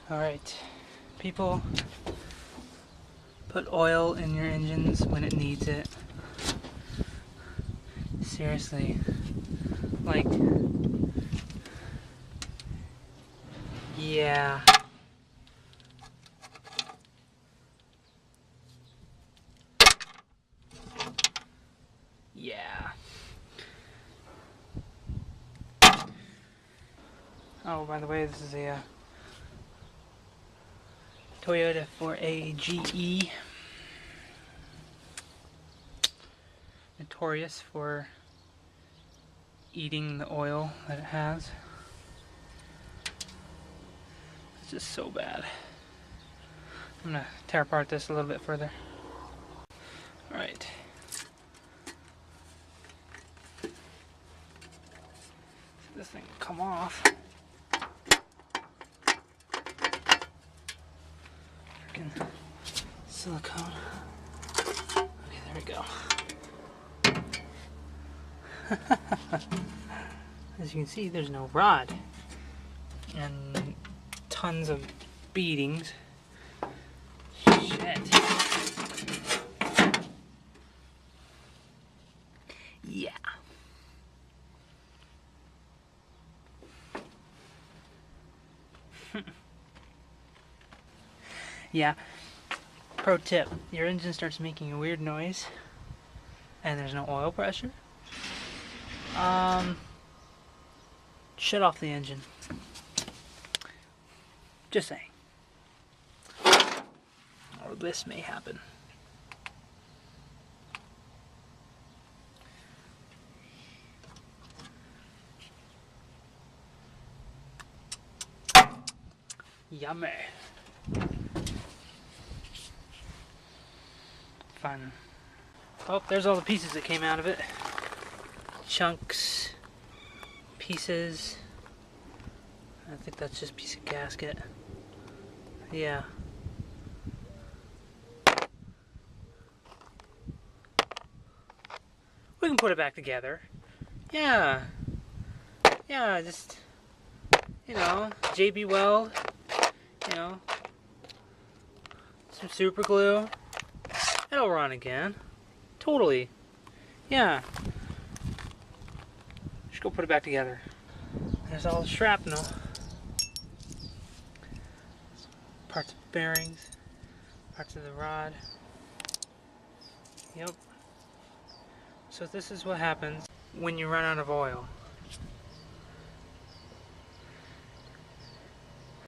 Alright, people, put oil in your engines when it needs it. Seriously, like, yeah. Yeah. Oh, by the way, this is a Toyota 4AGE. Notorious for eating the oil that it has. It's just so bad. I'm gonna tear apart this a little bit further. Alright. This thing can come off. Freaking silicone. Okay, there we go. As you can see, there's no rod. And tons of beadings. Shit. Yeah. Yeah. Pro tip, your engine starts making a weird noise and there's no oil pressure. Shut off the engine. Just saying. Or this may happen. Yummy. Fun. Oh, there's all the pieces that came out of it. Chunks, pieces. I think that's just a piece of gasket. Yeah. We can put it back together. Yeah. Yeah, just, you know, JB Weld, you know, some super glue. It'll run again. Totally. Yeah. Just go put it back together. There's all the shrapnel. Parts of bearings. Parts of the rod. Yep. So this is what happens when you run out of oil.